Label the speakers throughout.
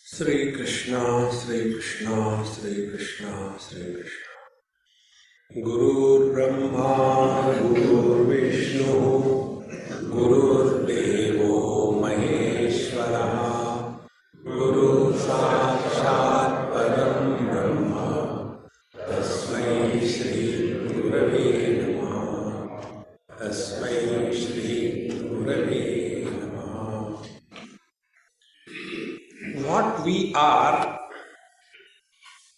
Speaker 1: Sri Krishna, Sri Krishna, Sri Krishna, Sri Krishna. Gurur Brahma, Gurur Vishnu, Gurur Devo Maheshwara, Guru Sakshat Param Brahma, Tasmai Shri Gurave Namaha, Tasmai Shri Gurave Namaha. What we are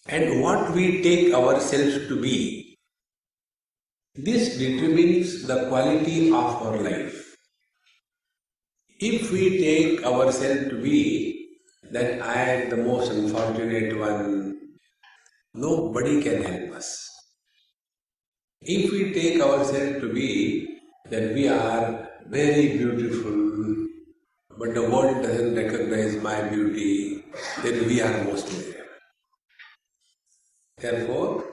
Speaker 1: and what we take ourselves to be, this determines the quality of our life. If we take ourselves to be that I am the most unfortunate one, nobody can help us. If we take ourselves to be that we are very beautiful, but the world doesn't recognize my beauty, then we are most miserable. Therefore,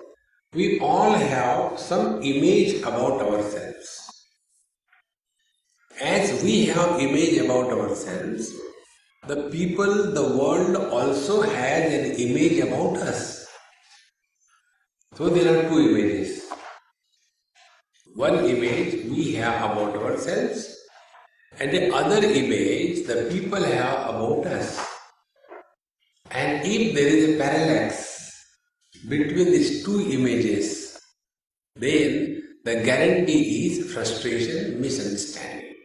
Speaker 1: we all have some image about ourselves. As we have image about ourselves, the people, the world also has an image about us. So there are two images. One image we have about ourselves, and the other image the people have about us. And if there is a parallax between these two images, then the guarantee is frustration, misunderstanding.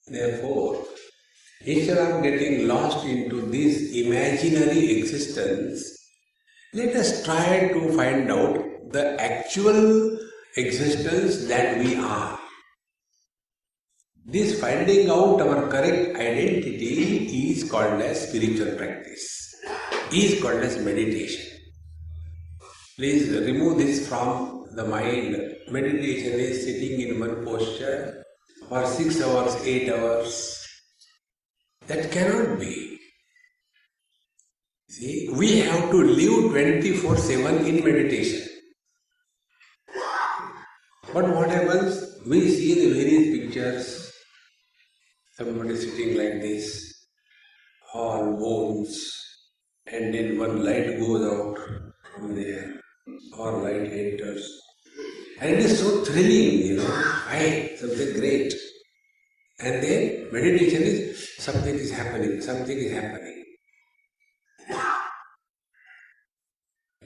Speaker 1: Therefore, instead of getting lost into this imaginary existence, let us try to find out the actual existence that we are. This finding out our correct identity is called as spiritual practice, is called as meditation. Please remove this from the mind. Meditation is sitting in one posture for 6 hours, 8 hours. That cannot be. See, we have to live 24/7 in meditation. But what happens? We see the various pictures. Somebody sitting like this, all bones, and then one light goes out from there, or light enters. And it is so thrilling, something great. And then meditation is something is happening, something is happening.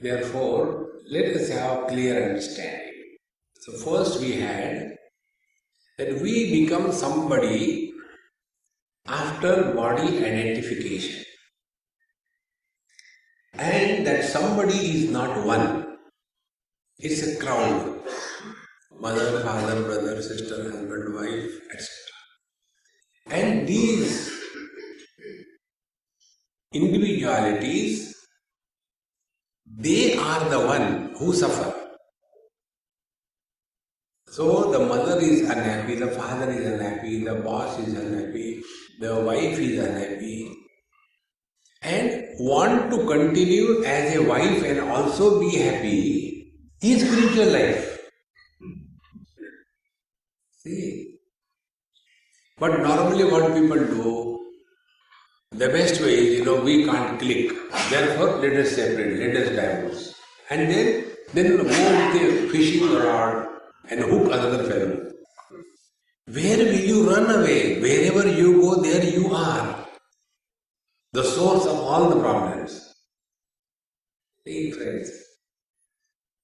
Speaker 1: Therefore, let us have clear understanding. So first we had that we become somebody after body identification. And that somebody is not one. It's a crowd. Mother, father, brother, sister, husband, wife, etc. And these individualities, they are the one who suffer. So the mother is unhappy, the father is unhappy, the boss is unhappy, the wife is unhappy, and want to continue as a wife and also be happy in spiritual life. See? But normally what people do, the best way is, we can't click. Therefore, let us separate, let us divorce. And then go with a fishing rod and hook another fellow. Where will you run away? Wherever you go, there you are. The source of all the problems. See, friends.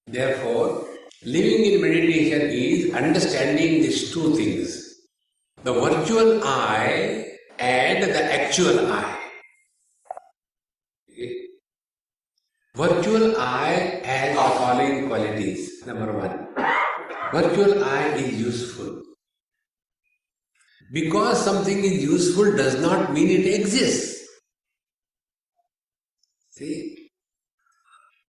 Speaker 1: Therefore, living in meditation is understanding these two things. The virtual I and the actual I. Virtual I has the following qualities. Number one, virtual I is useful. Because something is useful does not mean it exists. See?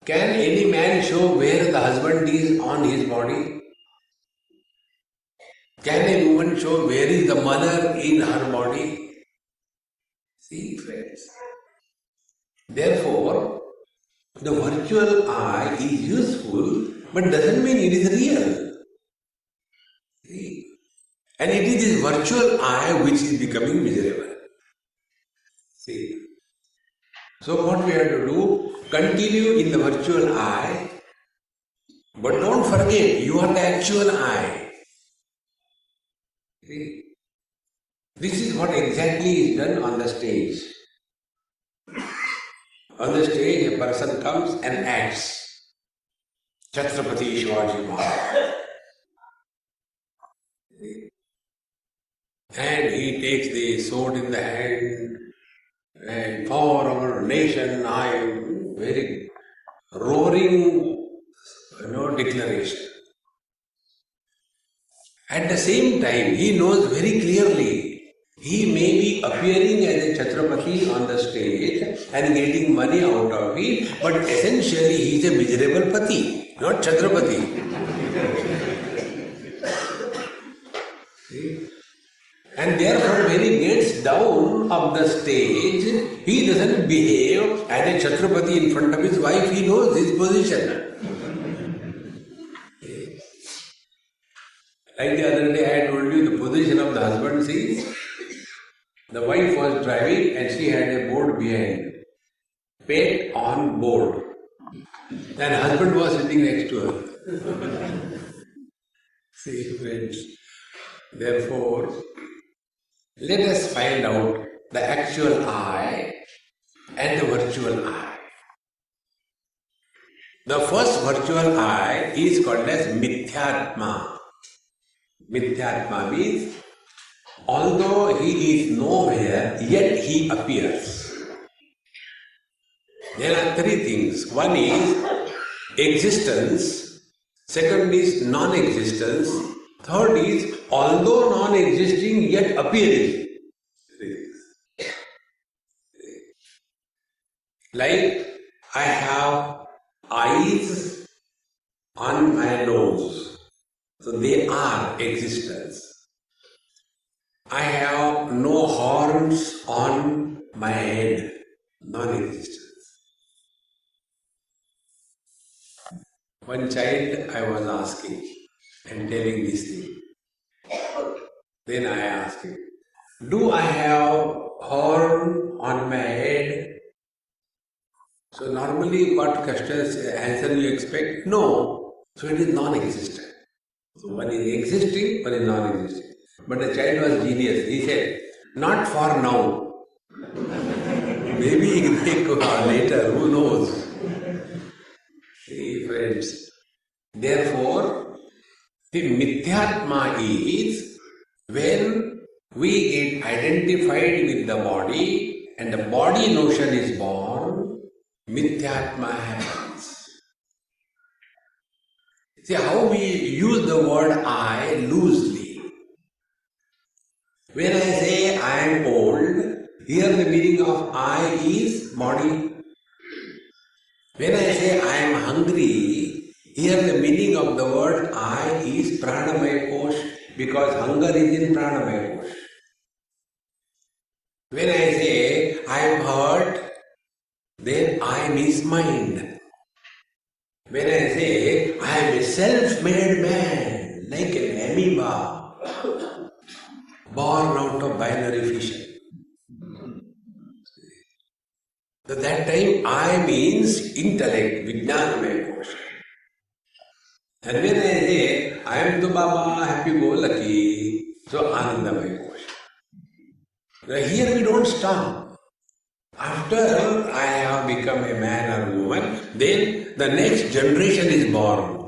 Speaker 1: Can any man show where the husband is on his body? Can a woman show where is the mother in her body? See, friends. Therefore, the virtual I is useful, but doesn't mean it is real. See? And it is this virtual I which is becoming miserable. See? So what we have to do, continue in the virtual I, but don't forget, you are the actual I. See? This is what exactly is done on the stage. On the stage, a person comes and acts. Chhatrapati Shivaji Maharaj. And he takes the sword in the hand, and for our nation I am very roaring, declaration. At the same time, he knows very clearly he may be appearing as a Chhatrapati on the stage and getting money out of it, but essentially he is a miserable pati, not Chhatrapati. See? And therefore, when he gets down of the stage, he doesn't behave as a Chhatrapati in front of his wife, he knows his position. Like the other day I told you the position of the husband is, the wife was driving and she had a board behind, pet on board. And husband was sitting next to her. See friends, therefore, let us find out the actual I and the virtual I. The first virtual I is called as Mithyatma. Mithyatma means, although he is nowhere, yet he appears. There are three things. One is existence, second is non-existence, third is although non-existing yet appearing. Like I have eyes on my nose. So they are existence. I have no horns on my head, non-existence. One child I was asking and telling this thing. Then I asked him, do I have horn on my head? So normally what questions, answer you expect? No. So it is non-existent. So one is existing, one is non-existing. But the child was genius. He said, not for now. Maybe it may go later, who knows? See friends, therefore, the Mithyatma is when we get identified with the body and the body notion is born, Mithyatma happens. See how we use the word I loosely. When I say I am old, here the meaning of I is body. When I say I am hungry, here the meaning of the word I is pranamaya kosh, because hunger is in pranamaya kosh. When I say I am hurt, then I means mind. When I say I am a self-made man, like an amoeba, born out of binary fission. At that time I means intellect, vijnanamaya kosha. And when I say I am the Baba, happy-go-lucky, so anandamaya kosha. Now here we don't stop. After I have become a man or woman, then the next generation is born.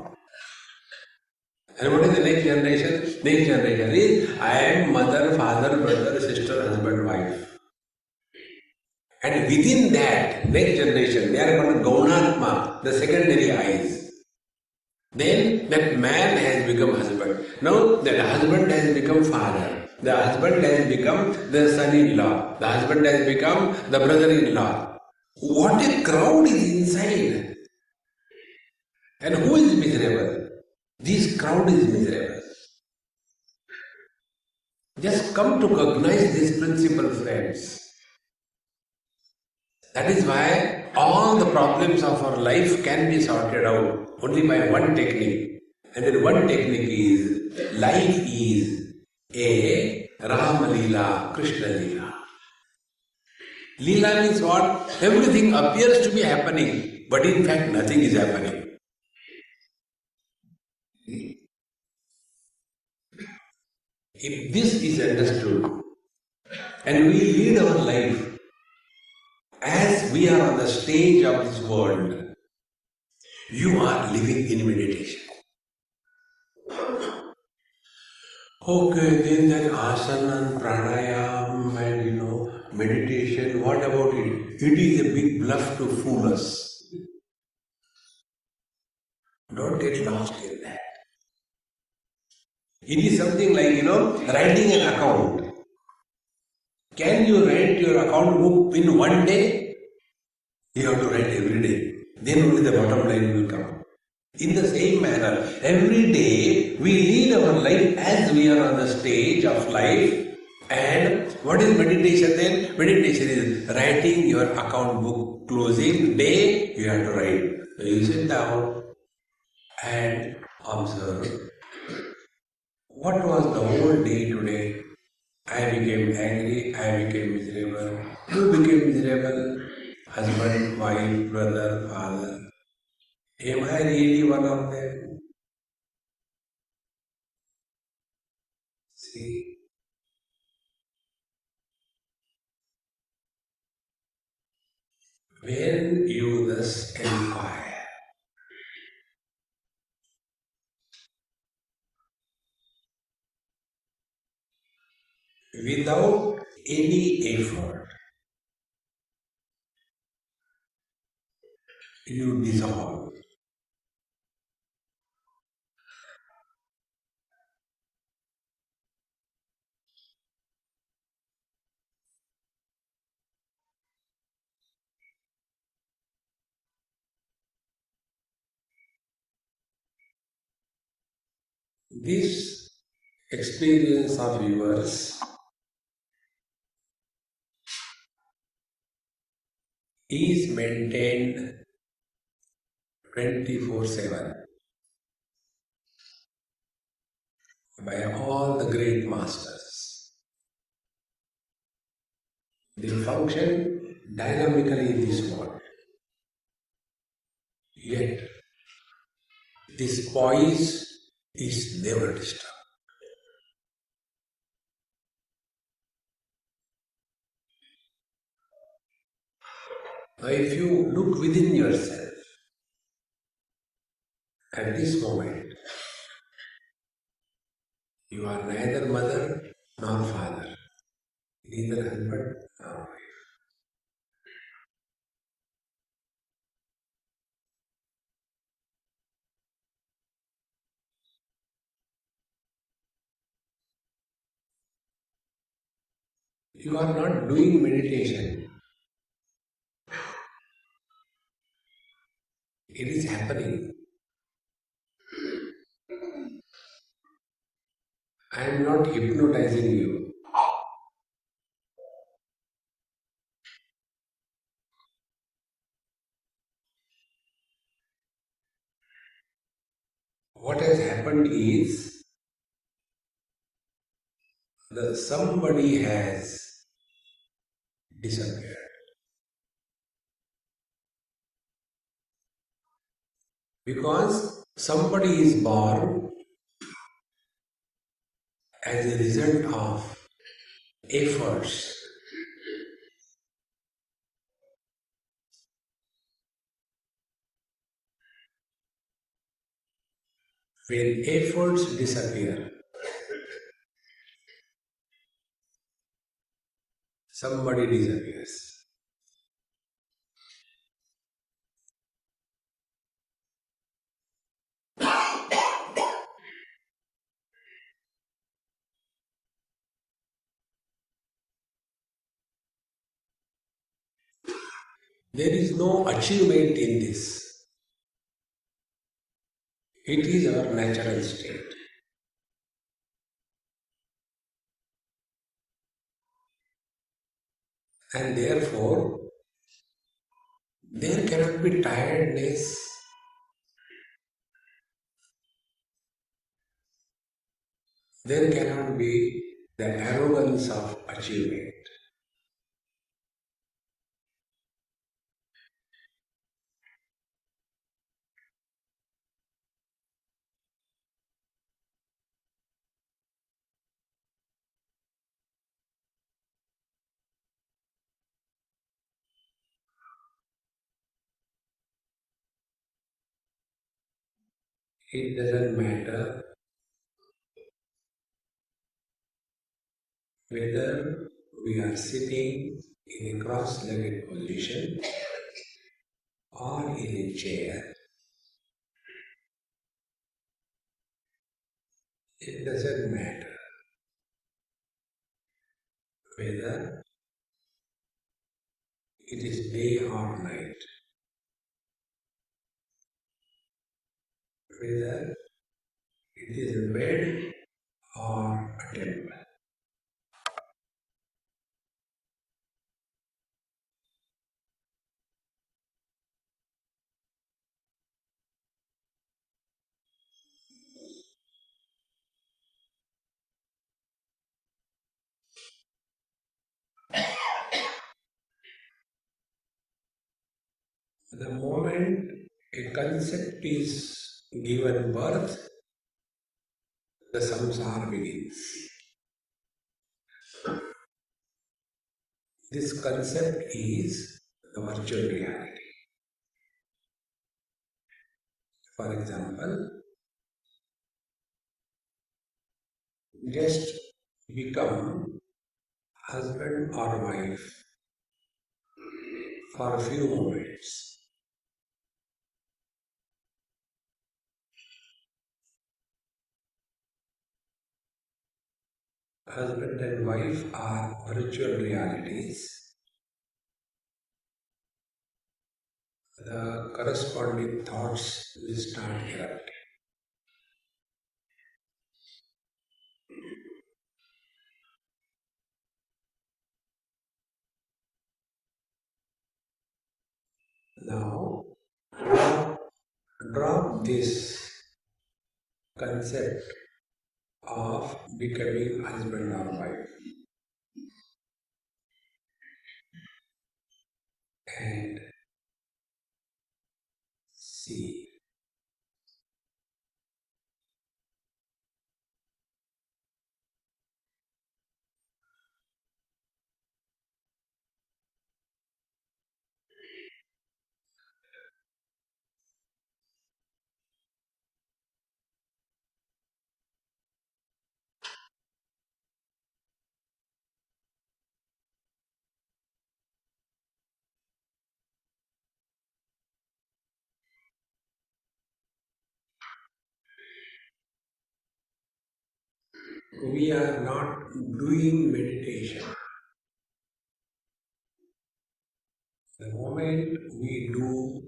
Speaker 1: And what is the next generation? Next generation is I am mother, father, brother, sister, husband, wife. And within that next generation, they are called Gaunatma, the secondary eyes. Then that man has become husband. Now that husband has become father. The husband has become the son-in-law. The husband has become the brother-in-law. What a crowd is inside. And who is miserable? This crowd is miserable. Just come to recognize this principle, friends. That is why all the problems of our life can be sorted out only by one technique. And then one technique is, life is a Rama Leela, Krishna Leela. Leela means what? Everything appears to be happening, but in fact nothing is happening. If this is understood and we lead our life as we are on the stage of this world, you are living in meditation. Okay, then asana and pranayam and meditation, what about it? It is a big bluff to fool us. Don't get lost in that. It is something like, writing an account. Can you write your account book in one day? You have to write every day. Then only the bottom line will come. In the same manner, every day we lead our life as we are on the stage of life. And what is meditation then? Meditation is writing your account book. Closing day, you have to write. So you sit down and observe. What was the whole day today? I became angry, I became miserable. You became miserable. Husband, wife, brother, father. Am I really one of them? See, when you thus inquire, without any effort, you dissolve. This experience of yours is maintained 24/7 by all the great masters. They function dynamically in this world. Yet, this poise is never disturbed. Now, if you look within yourself at this moment, you are neither mother nor father, neither husband nor wife. You are not doing meditation. It is happening. I am not hypnotizing you. What has happened is that somebody has disappeared. Because somebody is born as a result of efforts. When efforts disappear, somebody disappears. There is no achievement in this. It is our natural state. And therefore, there cannot be tiredness, there cannot be the arrogance of achievement. It doesn't matter whether we are sitting in a cross-legged position or in a chair. It doesn't matter whether it is day or night, whether it is a bed or a temple. The moment a concept is given birth, the samsara begins. This concept is the virtual reality. For example, just become husband or wife for a few moments. Husband and wife are virtual realities. The corresponding thoughts will start erupting. Now, drop this concept of becoming husband or wife and see. We are not doing meditation. The moment we do,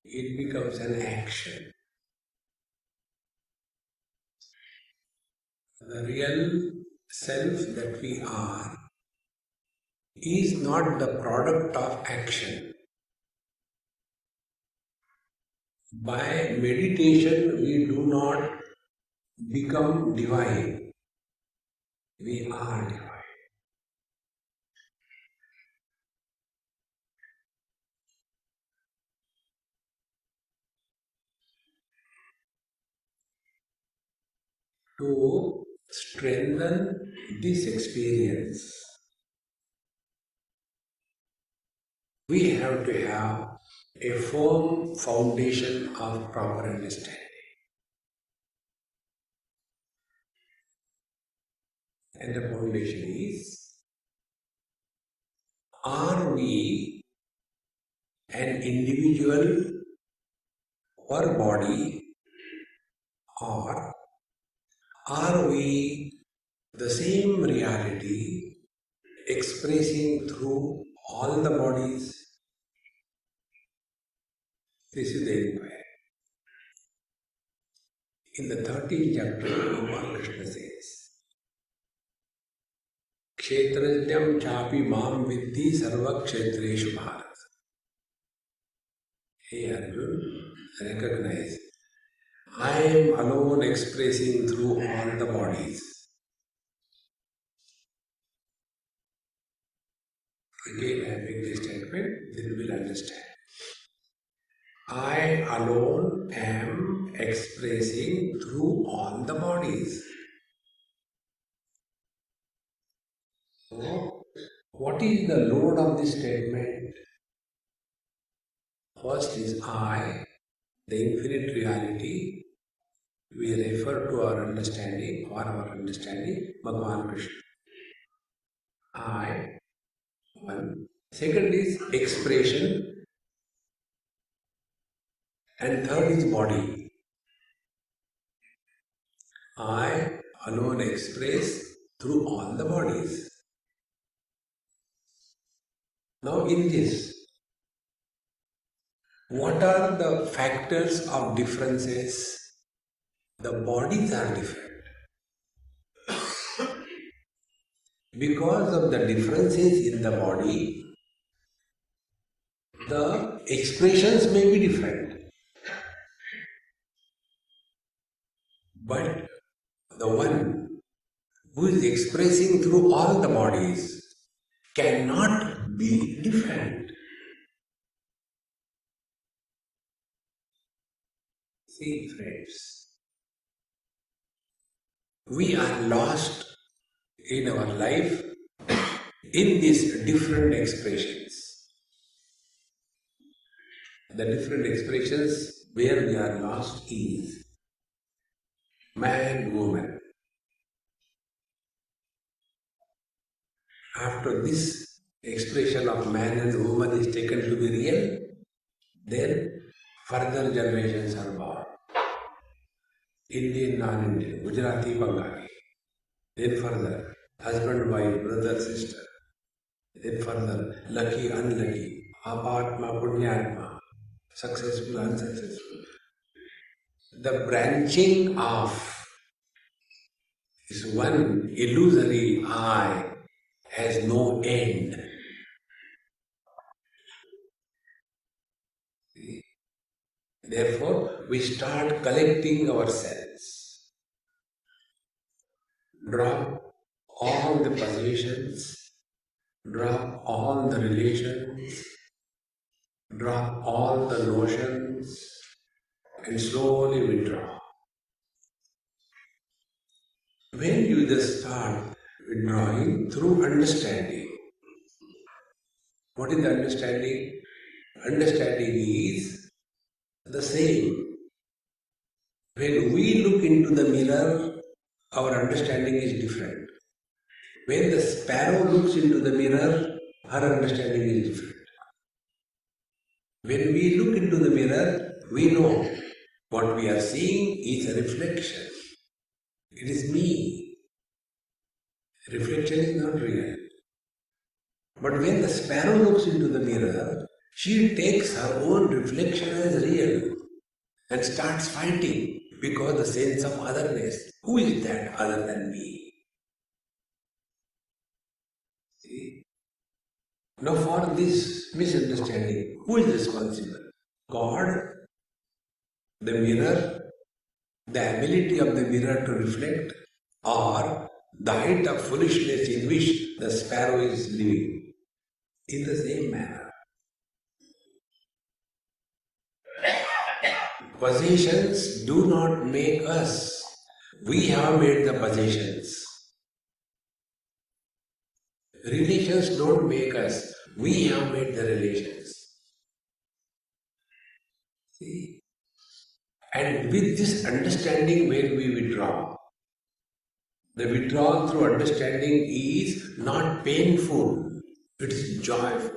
Speaker 1: it becomes an action. The real self that we are is not the product of action. By meditation, we do not become divine. We are divine. To strengthen this experience, we have to have a firm foundation of proper understanding. And the foundation is, are we an individual or body, or are we the same reality expressing through all the bodies? This is the inquiry. In the 13th chapter, Bhagwan Krishna says, Kshetrajnam chapi mam viddhi sarva kshetreshu bharat. Hey Arjun, recognize, I am alone expressing through all the bodies. Again, I make this statement, then you will understand. I alone am expressing through all the bodies. So, what is the load of this statement? First is I, the infinite reality, we refer to our understanding, Bhagavan Krishna. I, one. Second is expression, and third is body. I alone express through all the bodies. Now in this, what are the factors of differences? The bodies are different. Because of the differences in the body, the expressions may be different. But the one who is expressing through all the bodies cannot be different. See, friends, we are lost in our life in these different expressions. The different expressions where we are lost is man, woman. After this expression of man and woman is taken to be real, then further generations are born. Indian, non-Indian, Gujarati, Bengali. Then further, husband, wife, brother, sister. Then further, lucky, unlucky, apatma, punyatma, successful, unsuccessful. The branching off is one illusory I has no end. Therefore, we start collecting ourselves. Drop all the possessions, drop all the relations, drop all the notions, and slowly withdraw. When you just start withdrawing through understanding, what is the understanding? Understanding is the same. When we look into the mirror, our understanding is different. When the sparrow looks into the mirror, her understanding is different. When we look into the mirror, we know what we are seeing is a reflection. It is me. Reflection is not real. But when the sparrow looks into the mirror, she takes her own reflection as real and starts fighting because the sense of otherness. Who is that other than me? See? Now for this misunderstanding, who is responsible? God, the mirror, the ability of the mirror to reflect, or the height of foolishness in which the sparrow is living? In the same manner. Possessions do not make us. We have made the possessions. Relations don't make us. We have made the relations. See? And with this understanding, when we withdraw, the withdrawal through understanding is not painful, it is joyful.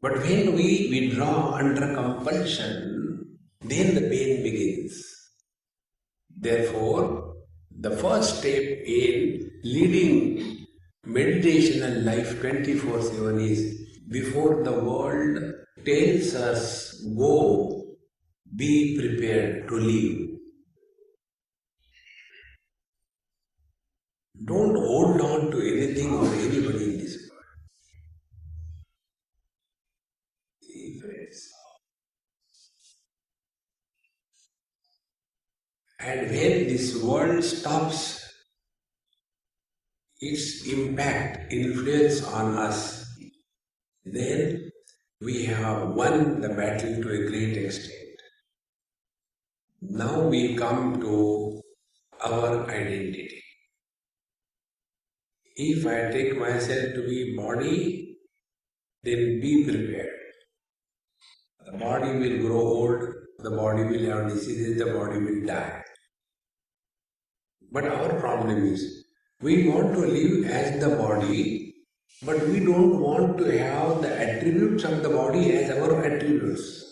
Speaker 1: But when we withdraw under compulsion, then the pain begins. Therefore, the first step in leading meditation and life 24/7 is, before the world tells us go, be prepared to leave. Don't hold on to anything or anybody in this world. See, friends. And when this world stops its impact, influence on us, then we have won the battle to a great extent. Now we come to our identity. If I take myself to be body, then be prepared. The body will grow old, the body will have diseases, the body will die. But our problem is, we want to live as the body, but we don't want to have the attributes of the body as our attributes.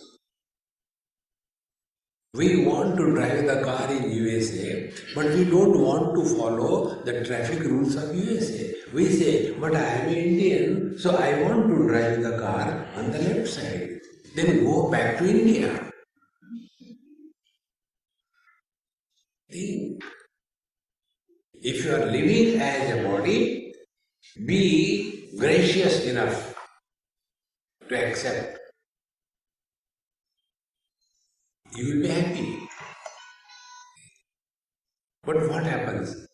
Speaker 1: We want to drive the car in USA, but we don't want to follow the traffic rules of USA. We say, but I am Indian, so I want to drive the car on the left side. Then go back to India. Think. If you are living as a body, be gracious enough to accept. You will be happy. But what happens?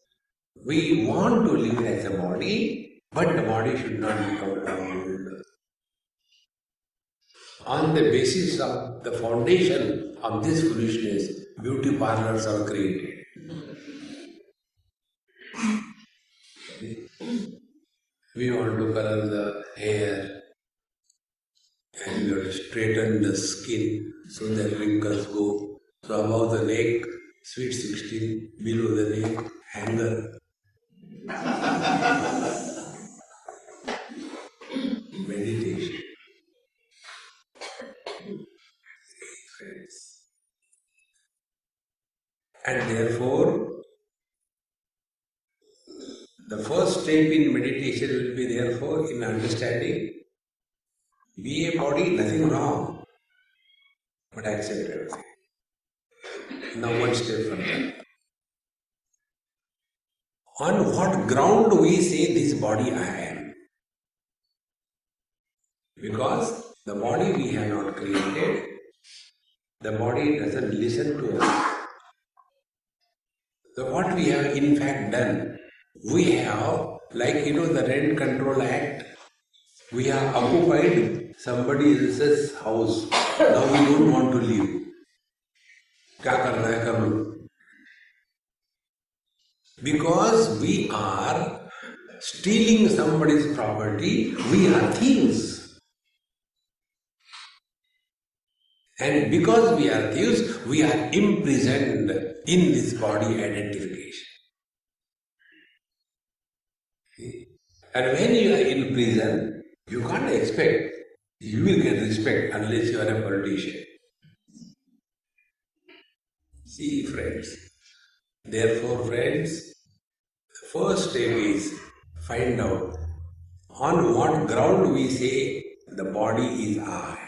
Speaker 1: We want to live as a body, but the body should not become old. On the basis of the foundation of this foolishness, beauty parlors are created. We want to color the hair and we want to straighten the skin so that wrinkles go. So above the neck, sweet 16, below the neck, hanger. Meditation. And therefore, the first step in meditation will be therefore in understanding, be a body, nothing wrong, but accept everything. Now one step further. On what ground we say this body I am? Because the body we have not created, the body doesn't listen to us. So what we have in fact done, we have, like the Rent Control Act, we have occupied somebody else's house. Now we don't want to leave. क्या करना है कर लो. Because we are stealing somebody's property, we are thieves. And because we are thieves, we are imprisoned in this body identification. And when you are in prison, you can't expect you will get respect unless you are a politician. See, friends. Therefore, friends, the first step is find out on what ground we say the body is I.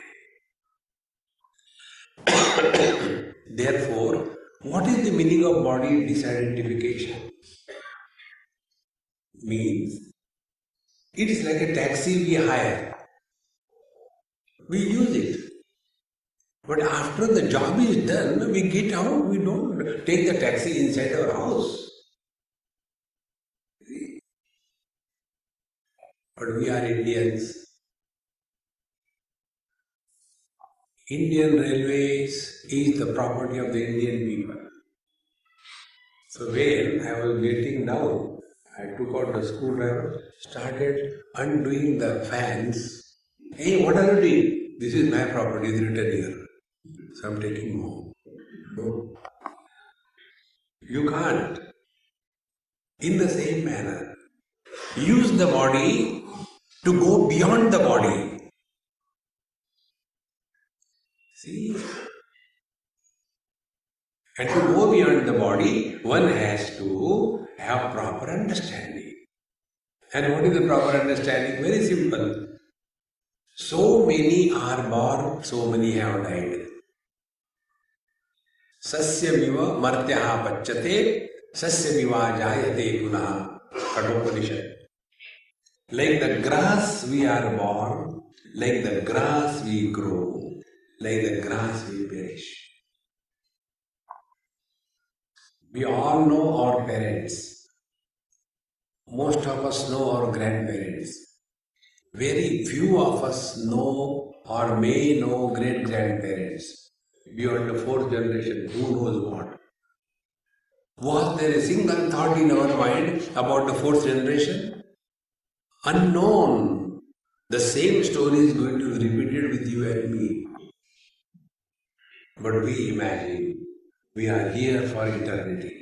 Speaker 1: Therefore, what is the meaning of body disidentification? Means it is like a taxi we hire. We use it. But after the job is done, we get out, we don't take the taxi inside our house. But we are Indians. Indian Railways is the property of the Indian people. So when I was getting down, I took out the screwdriver, started undoing the fans. Hey, what are you doing? This is my property, it's written here. So I'm taking home. No. You can't. In the same manner, use the body to go beyond the body. See? And to go beyond the body, one has to have proper understanding. And what is the proper understanding? Very simple. So many are born, so many have died. Sasyamiva martyaha pachyate, sasyamiva jayate punah. Kathopanishad. Like the grass we are born, like the grass we grow, like the grass we perish. We all know our parents. Most of us know our grandparents. Very few of us know or may know great-grandparents. Beyond the fourth generation, who knows what? Was there a single thought in our mind about the fourth generation? Unknown. The same story is going to be repeated with you and me. But we imagine we are here for eternity.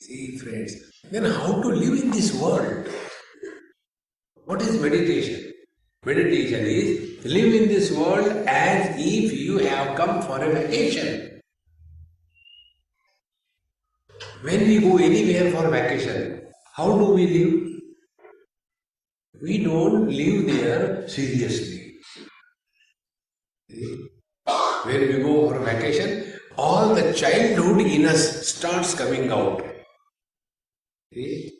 Speaker 1: See, friends, then how to live in this world? What is meditation? Meditation is live in this world as if you have come for a vacation. When we go anywhere for vacation, how do we live? We don't live there seriously. When we go for vacation, all the childhood in us starts coming out. See?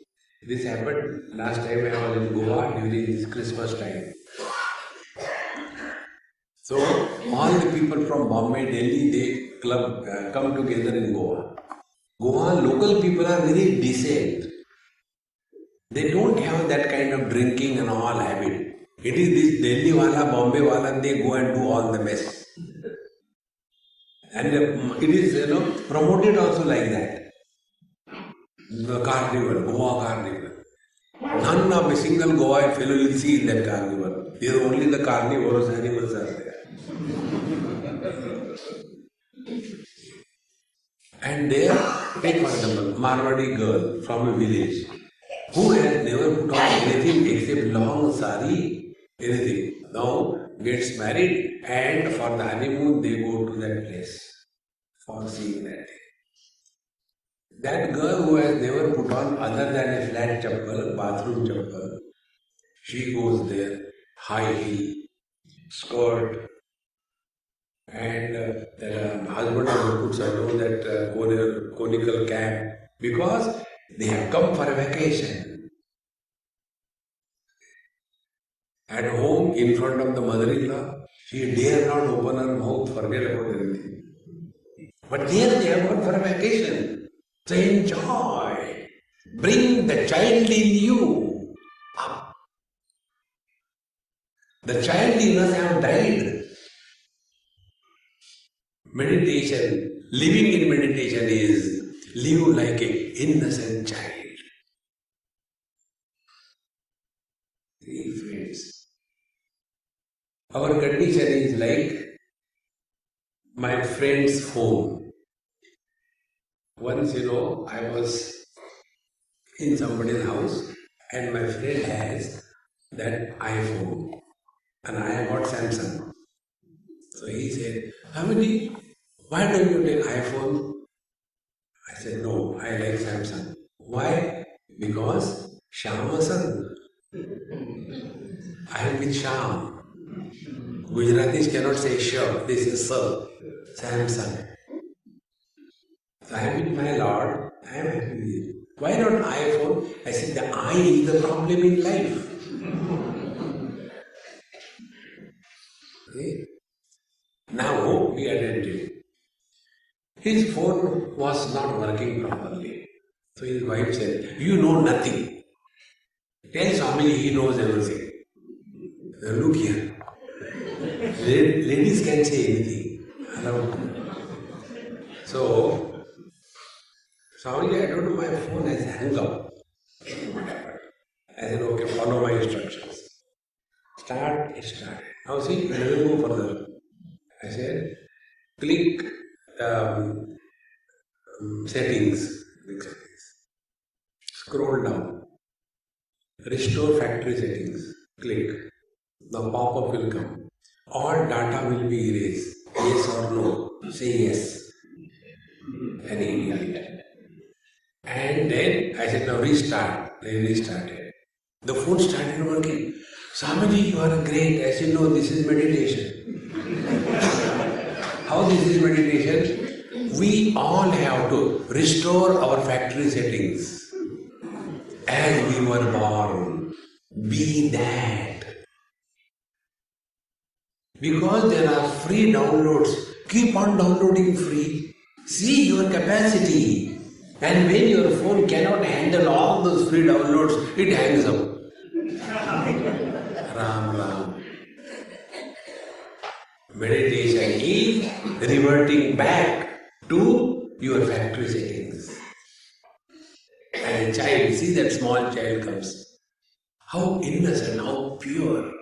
Speaker 1: This happened last time when I was in Goa during this Christmas time. So all the people from Bombay, Delhi, they come together in Goa. Goa local people are very decent. They don't have that kind of drinking and all habit. It is this Delhi wala, Bombay wala, they go and do all the mess. And it is promoted also like that. The carnival, Goa carnival. None of a single Goa fellow will see in that carnival. There only the carnivorous animals are there. And there, take for example, Marwadi girl from a village who has never put on anything except long sari, anything. Now gets married and for the honeymoon they go to that place for seeing that. That girl who has never put on other than a flat chappal, bathroom chappal, she goes there, high heel, skirt, and the husband also puts on that conical cap because they have come for a vacation. At home, in front of the mother-in-law, she dare not open her mouth, forget about everything. But there they have gone for a vacation. So enjoy. Bring the child in you up. The child in us have died. Meditation, living in meditation is live like an innocent child. See, friends, our condition is like my friend's phone. Once, I was in somebody's house and my friend has that iPhone and I have got Samsung. So he said, Hamidi, why don't you take iPhone? I said, no, I like Samsung. Why? Because Shamasan. I am with Sham. Gujaratis cannot say Shah, this is Sir. Samsung. So I am with my Lord, I am happy with you. Why not iPhone? I said, the I is the problem in life. Okay? Now we attended. His phone was not working properly. So his wife said, you know nothing. Tell Swami he knows everything. Now look here. Ladies can say anything. Hello. So, Swami, I don't know, my phone has hung up. I said, okay, follow my instructions. Start, it started. Now see, when we go further, I said, click settings, scroll down, restore factory settings, click, the pop-up will come. All data will be erased, yes or no, say yes. An idiot. And then I said, now restart. They restarted. The phone started working. Swamiji, you are great. I said, no, this is meditation. How this is meditation? We all have to restore our factory settings. As we were born, be that. Because there are free downloads, keep on downloading free. See your capacity. And when your phone cannot handle all those free downloads, it hangs up. Ram Ram. Meditation is reverting back to your factory settings. And a child, see that small child comes. How innocent, how pure.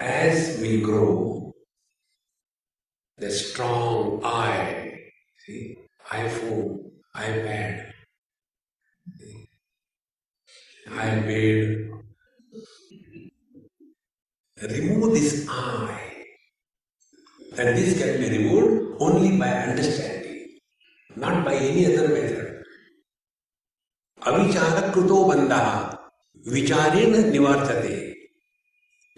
Speaker 1: As we grow, the strong I, see, iPhone, iPad, iPad, remove this I. And this can be removed only by understanding, not by any other method. Avichara kruto bandha, vicharena nivartate.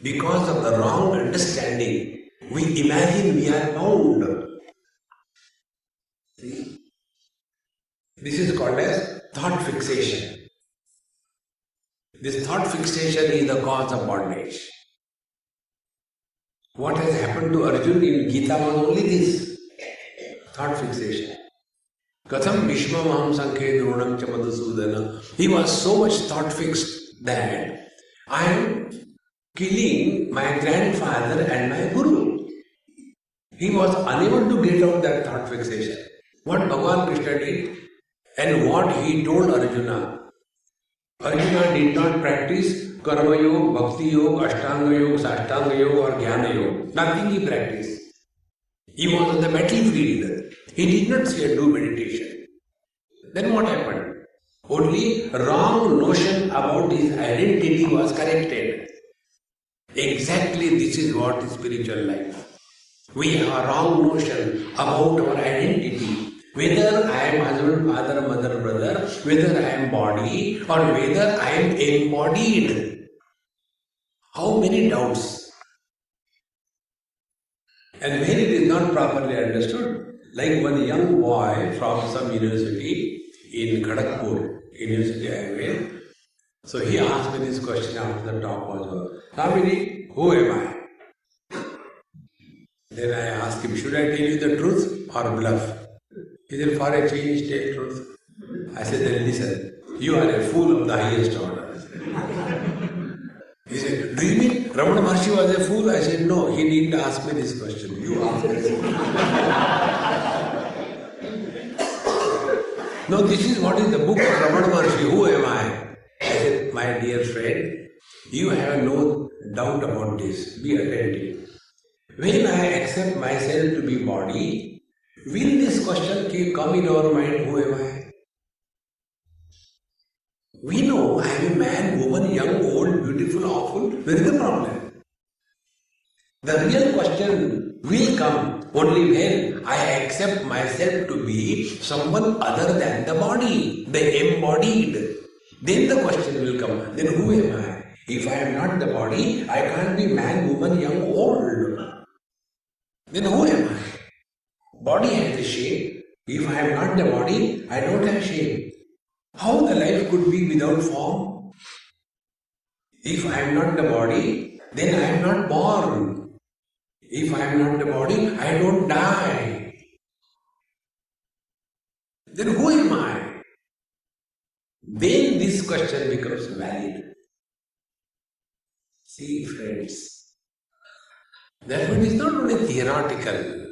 Speaker 1: Because of the wrong understanding, we imagine we are bound. See? This is called as thought fixation. This thought fixation is the cause of bondage. What has happened to Arjuna in Gita was only this thought fixation. Katham Bhishmamaham Sankhe Dronam cha Madhusudana. He was so much thought fixed that I am killing my grandfather and my guru. He was unable to get out that thought fixation. What Bhagavan Krishna did and what he told Arjuna. Arjuna did not practice Karma Yoga, Bhakti Yoga, Ashtanga Yoga, Sashtanga Yoga or Jnana Yoga. Nothing he practiced. He was on the battlefield. He did not say do meditation. Then what happened? Only wrong notion about his identity was corrected. Exactly this is what is spiritual life. We have a wrong notion about our identity. Whether I am husband, father, mother, brother, whether I am body or whether I am embodied. How many doubts? And when it is not properly understood, like one young boy from some university in Kharagpur, University Highway, so he asked me this question after the talk was over. Swami, who am I? Then I asked him, should I tell you the truth or bluff? He said, for a change, tell truth. I said, then listen, you are a fool of the highest order. He said, do you mean Ramana Maharshi was a fool? I said, no, he didn't ask me this question. You asked this. No, this is what is the book of Ramana Maharshi. Who am I? I said, my dear friend, you have no doubt about this. Be attentive. When I accept myself to be body, will this question come in our mind, who am I? We know I am a man, woman, young, old, beautiful, awful. Where is the problem? The real question will come only when I accept myself to be someone other than the body, the embodied. Then the question will come, then who am I? If I am not the body, I can't be man, woman, young, old. Then who am I? Body has a shape. If I am not the body, I don't have shape. How the life could be without form? If I am not the body, then I am not born. If I am not the body, I don't die. Then who am I? Then this question becomes valid. See, friends, therefore it is not only theoretical.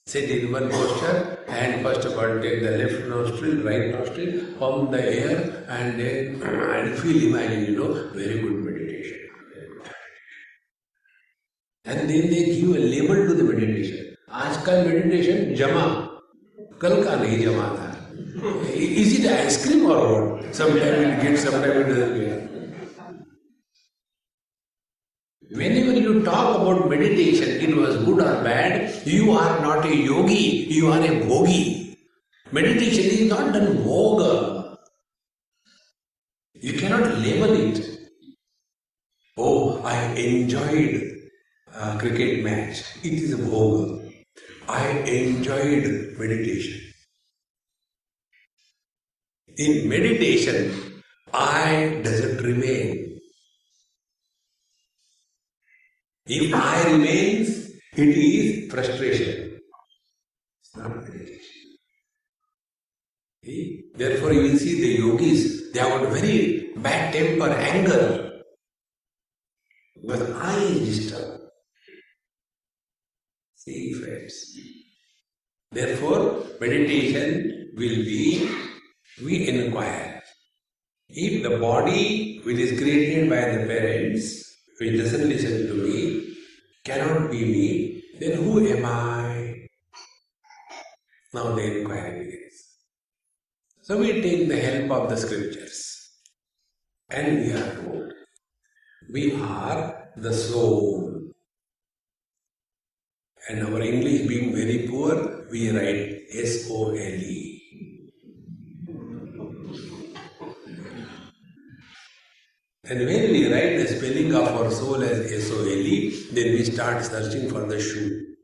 Speaker 1: Sit in one posture and first of all take the left nostril, right nostril, pump the air and then and feel, imagine, very good meditation. And then they give a label to the meditation. Aajkal meditation jama, kal ka nahi jama tha. Is it ice cream or what? Sometime it gets, sometime it doesn't get. Whenever you talk about meditation, it was good or bad, you are not a yogi, you are a bhogi. Meditation is not done bhoga. You cannot label it. Oh, I enjoyed a cricket match. It is a bhoga. I enjoyed meditation. In meditation, I doesn't remain. If I remains, it is frustration. It's not meditation. See? Therefore, you will see the yogis, they have got very bad temper, anger. Because I is disturbed. See, friends. Therefore, meditation will be, we inquire. If the body which is created by the parents, which doesn't listen to me, cannot be me, then who am I? Now the inquiry begins. So we take the help of the scriptures and we are told we are the soul. And our English being very poor, we write S-O-L-E. And when we write the spelling of our soul as S-O-L-E, then we start searching for the shoe.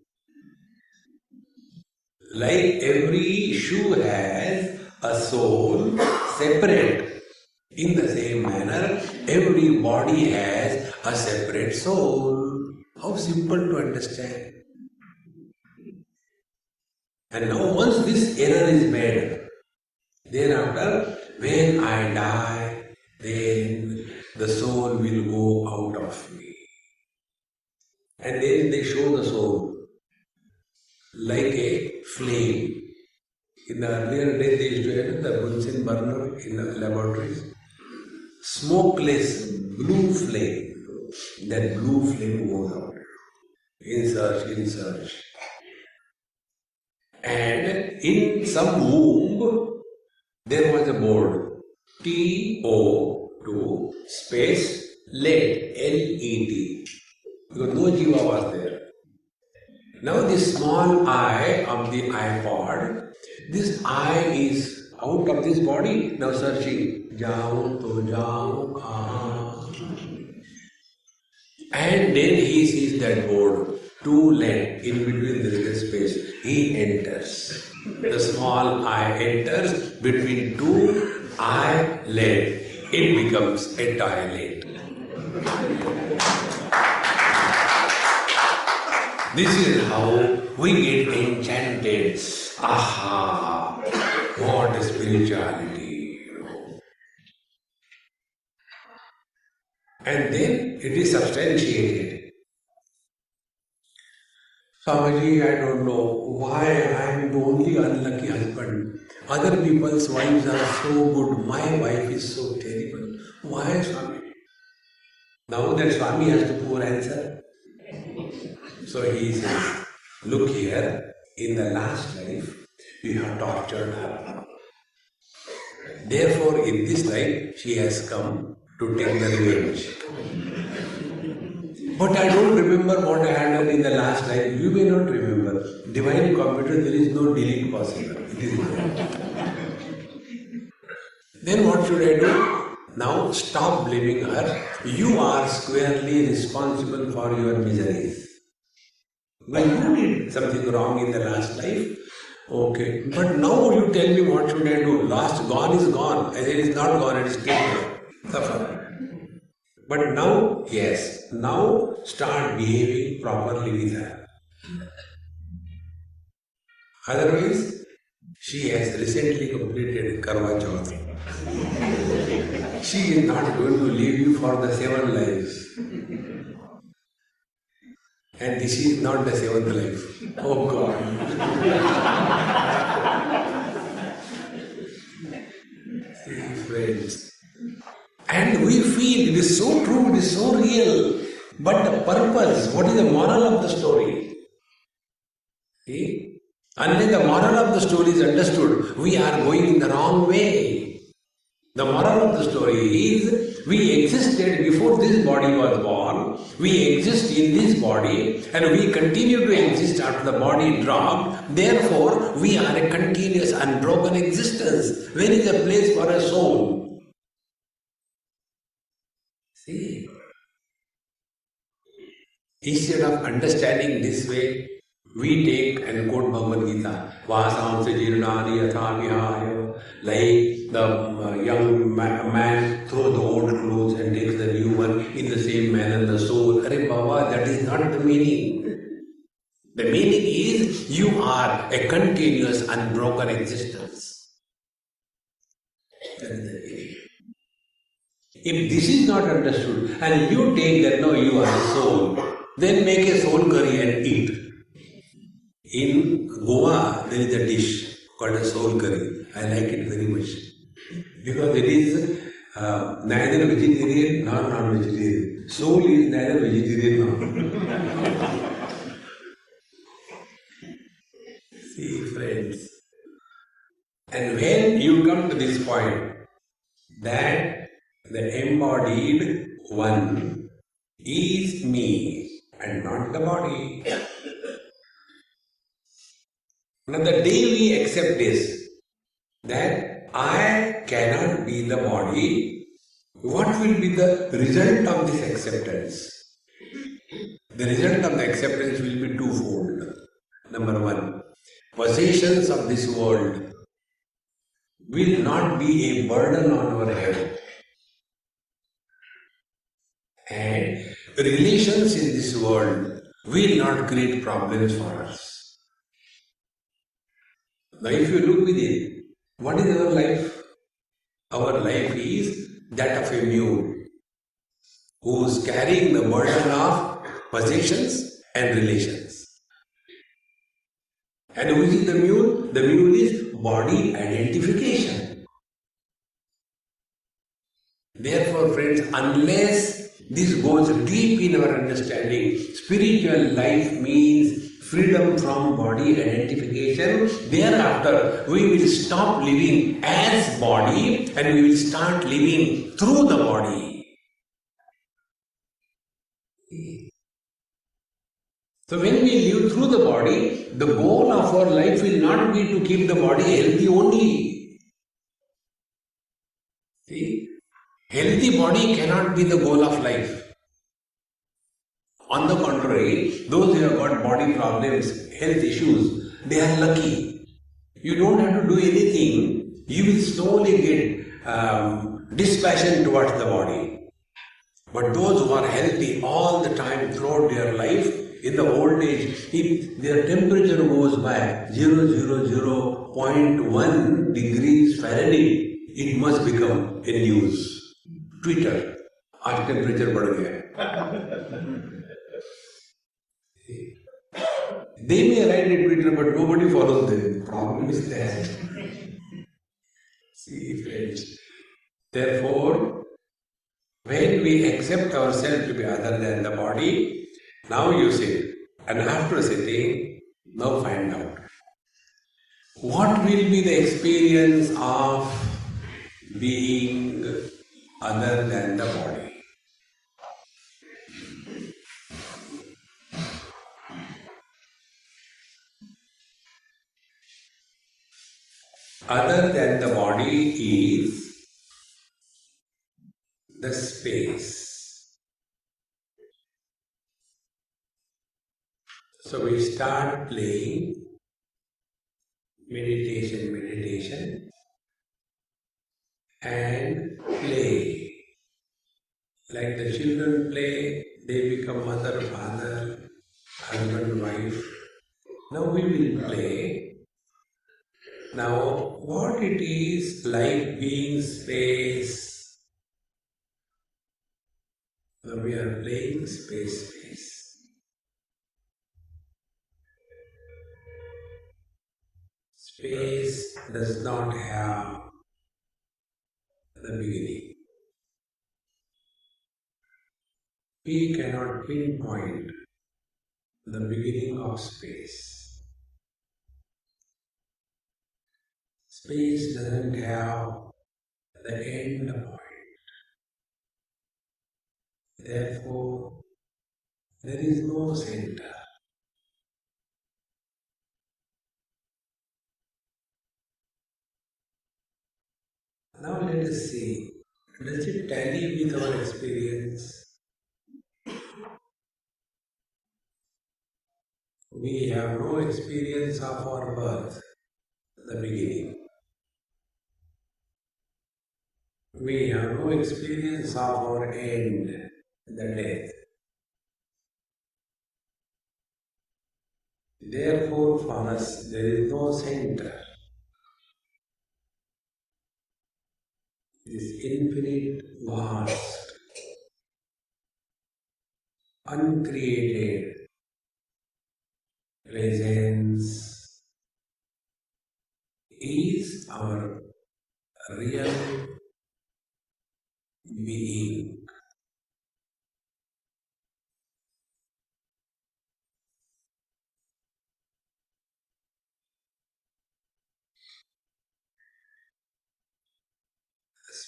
Speaker 1: Like every shoe has a soul separate, in the same manner, every body has a separate soul. How simple to understand. And now once this error is made, thereafter, when I die, then the soul will go out of me. And then they show the soul like a flame. In the earlier days, they used to have the Bunsen burner in the laboratories. Smokeless blue flame. That blue flame goes out. In search. And in some womb, there was a board. T-O space LED, L-E-T. Because no jiva was there. Now this small eye of the iPod, this eye is out of this body, now searching. Jaun to jaun kahan. And then he sees that board, two LED, in between there is a space. He enters. The small eye enters between two eyelids. It becomes a toilet. This is how we get enchanted. Aha! What a spirituality! And then it is substantiated. Swamiji, I don't know why I am the only unlucky husband. Other people's wives are so good. My wife is so terrible. Why, Swami? Now that Swami has to pour answer. So he says, look here, in the last life, you have tortured her. Therefore, in this life, she has come to take the revenge. But I don't remember what I had done in the last life. You may not remember. Divine computer, there is no delete possible. It is there. Then what should I do? Now stop blaming her. You are squarely responsible for your miseries. Well, you did something wrong in the last life. Okay. But now you tell me what should I do? Last gone is gone. It is not gone, it is still there. Suffer. But now, yes, now start behaving properly with her. Otherwise, she has recently completed Karva Chauth. She is not going to leave you for the 7 lives. And this is not the 7th life. Oh God. See, friends. And we feel it is so true, it is so real. But the purpose, what is the moral of the story? See? Unless the moral of the story is understood, we are going in the wrong way. The moral of the story is, we existed before this body was born, we exist in this body, and we continue to exist after the body dropped. Therefore, we are a continuous, unbroken existence. Where is a place for a soul? See, instead of understanding this way, we take and quote Bhagavad Gita, Vasamsa jirnani yatha vihaya, like the young man throws the old clothes and takes the new one, in the same manner the soul. Arey Baba, that is not the meaning. The meaning is, you are a continuous, unbroken existence. That is the meaning. If this is not understood, and you take that, no, you are a soul, then make a soul curry and eat. In Goa, there is a dish called a soul curry. I like it very much. Because it is neither vegetarian nor non-vegetarian. Soul is neither vegetarian nor. See, friends. And when you come to this point, that the embodied one is me and not the body. Now, the day we accept this, that I cannot be the body, what will be the result of this acceptance? The result of the acceptance will be twofold. Number one, possessions of this world will not be a burden on our head, and relations in this world will not create problems for us. Now, if you look within, what is our life? Our life is that of a mule who is carrying the burden of possessions and relations. And who is the mule? The mule is body identification. Therefore, friends, unless this goes deep in our understanding, spiritual life means freedom from body identification. Thereafter, we will stop living as body and we will start living through the body. So when we live through the body, the goal of our life will not be to keep the body healthy only. See? Healthy body cannot be the goal of life. On the contrary, those who have got body problems, health issues, they are lucky. You don't have to do anything. You will slowly get dispassion towards the body. But those who are healthy all the time throughout their life, in the old age, if their temperature goes by 0.1 degrees Fahrenheit, it must become a news. Twitter, आज temperature बढ़ गया. They may write a Twitter, but nobody follows them. The problem is that. See, friends. Therefore, when we accept ourselves to be other than the body, now you sit, and after sitting, now find out. What will be the experience of being other than the body? Other than the body is the space. So we start playing meditation, and play. Like the children play, they become mother, father, husband, wife. Now we will play. Now, what it is like being space? Now we are playing space. Space does not have the beginning. We cannot pinpoint the beginning of space. Space doesn't have the end point. Therefore, there is no center. Now let us see, does it tally with our experience? We have no experience of our birth, the beginning. We have no experience of our end, the death. Therefore, for us, there is no center. This infinite, vast, uncreated presence is our real being.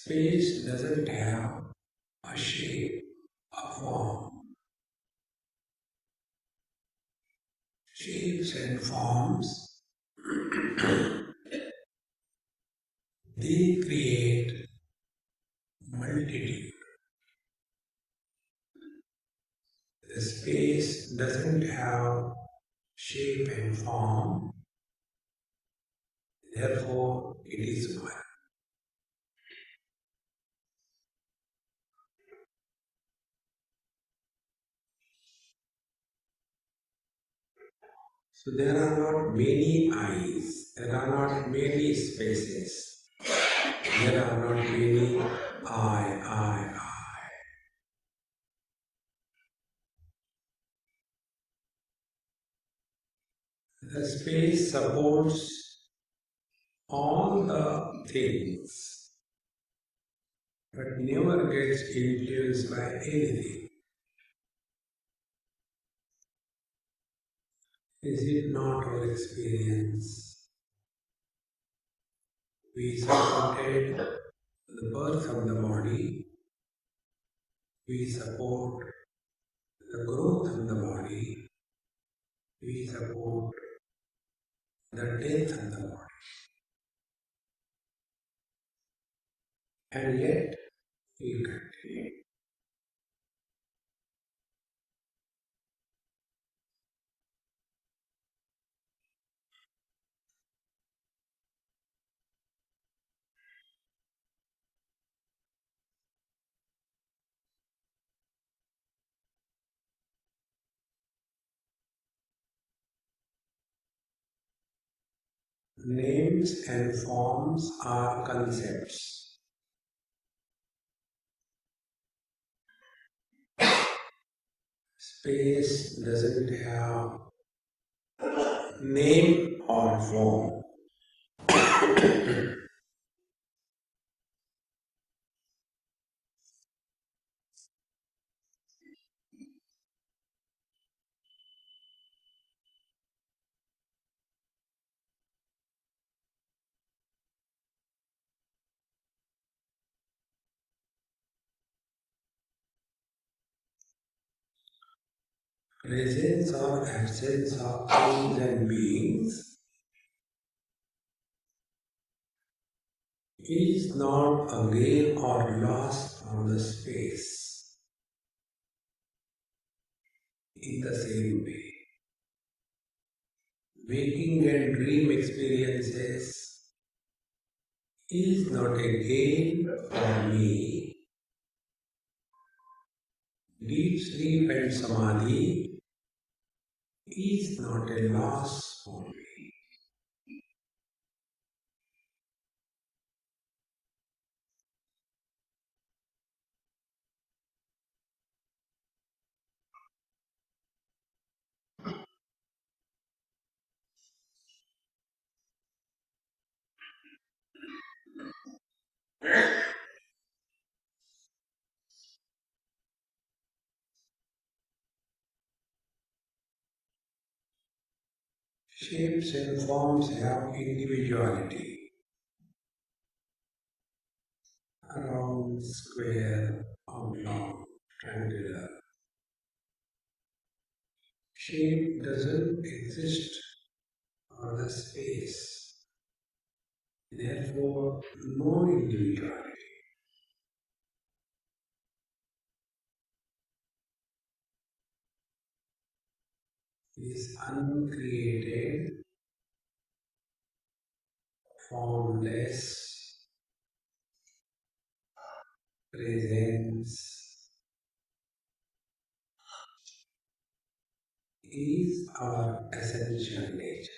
Speaker 1: Space doesn't have a shape, a form. Shapes and forms, they create multitude. The space doesn't have shape and form, therefore it is one. So there are not many eyes, there are not many spaces, there are not many I. The space supports all the things, but never gets influenced by anything. Is it not our experience? We supported the birth of the body, we support the growth of the body, we support the death of the body, and yet we continue. Names and forms are concepts. Space doesn't have name or form. Presence or absence of things and beings is not a gain or loss from the space. In the same way, waking and dream experiences is not a gain for me. Deep sleep and samadhi is not a loss for me. Shapes and forms have individuality. Round, square, oblong, triangular. Shape doesn't exist for the space. Therefore, no individuality. Is uncreated, formless presence is our essential nature.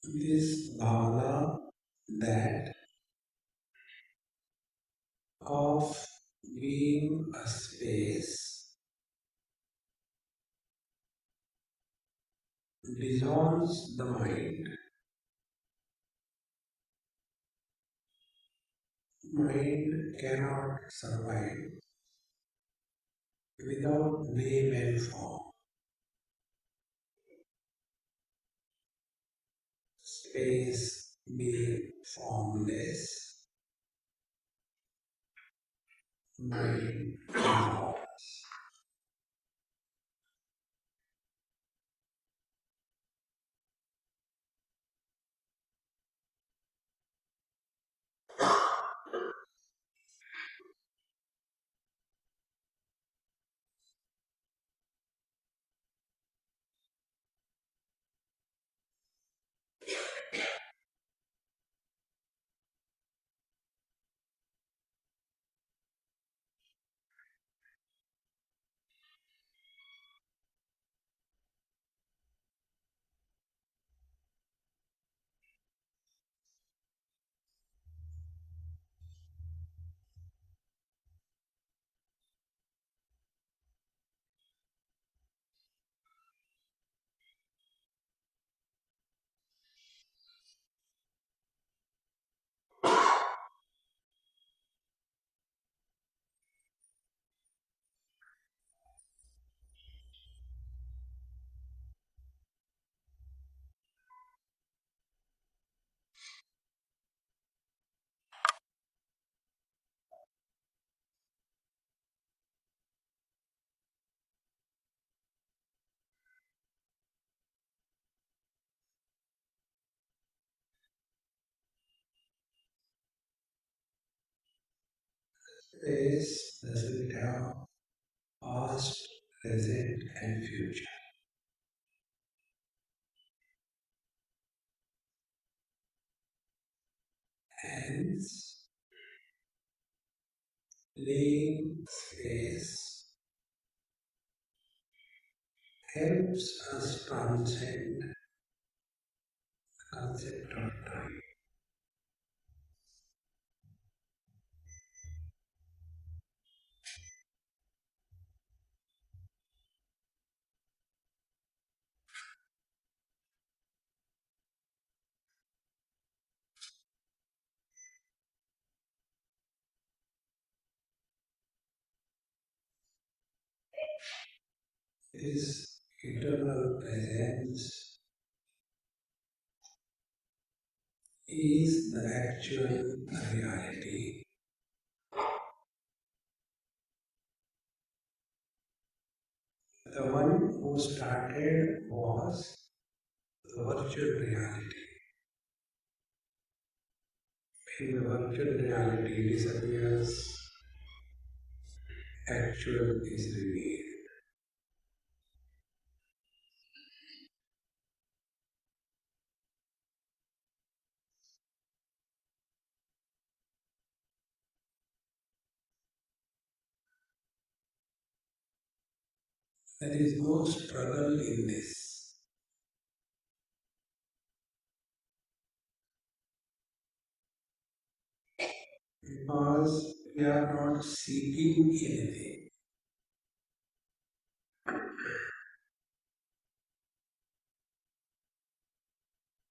Speaker 1: This bhavana that of being a space dissolves the mind. Mind cannot survive without name and form. Space being formless, mind dissolves. Space doesn't have past, present, and future. Hence, leaving space helps us transcend the concept of time. This eternal presence is the actual reality. The one who started was the virtual reality. When the virtual reality disappears, actual is revealed. There is no struggle in this. Because we are not seeking anything.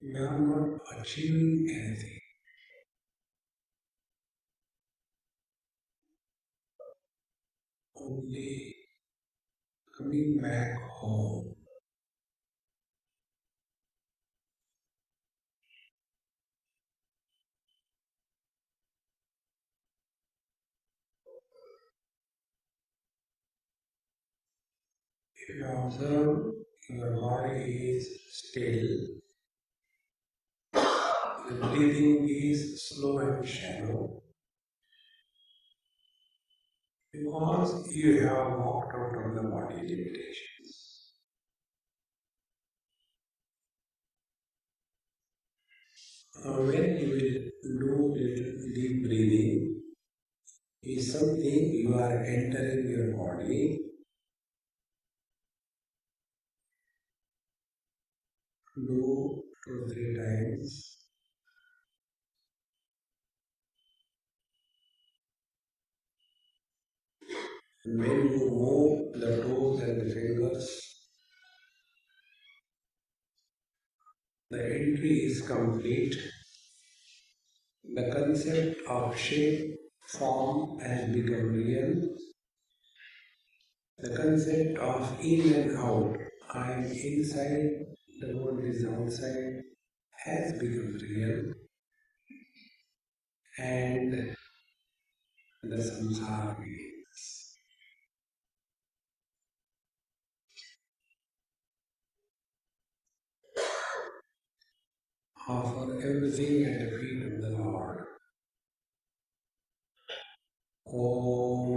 Speaker 1: We are not achieving anything. Only coming back home. If you observe your body is still, the breathing is slow and shallow, because you have walked out of the body limitations. When you will do little deep breathing, is something you are entering your body, do 2 3 times. When you move the toes and the fingers, the entry is complete. The concept of shape, form has become real. The concept of in and out, I am inside, the world is outside, has become real. And the samsara begins. Offer everything at the feet of the Lord. Om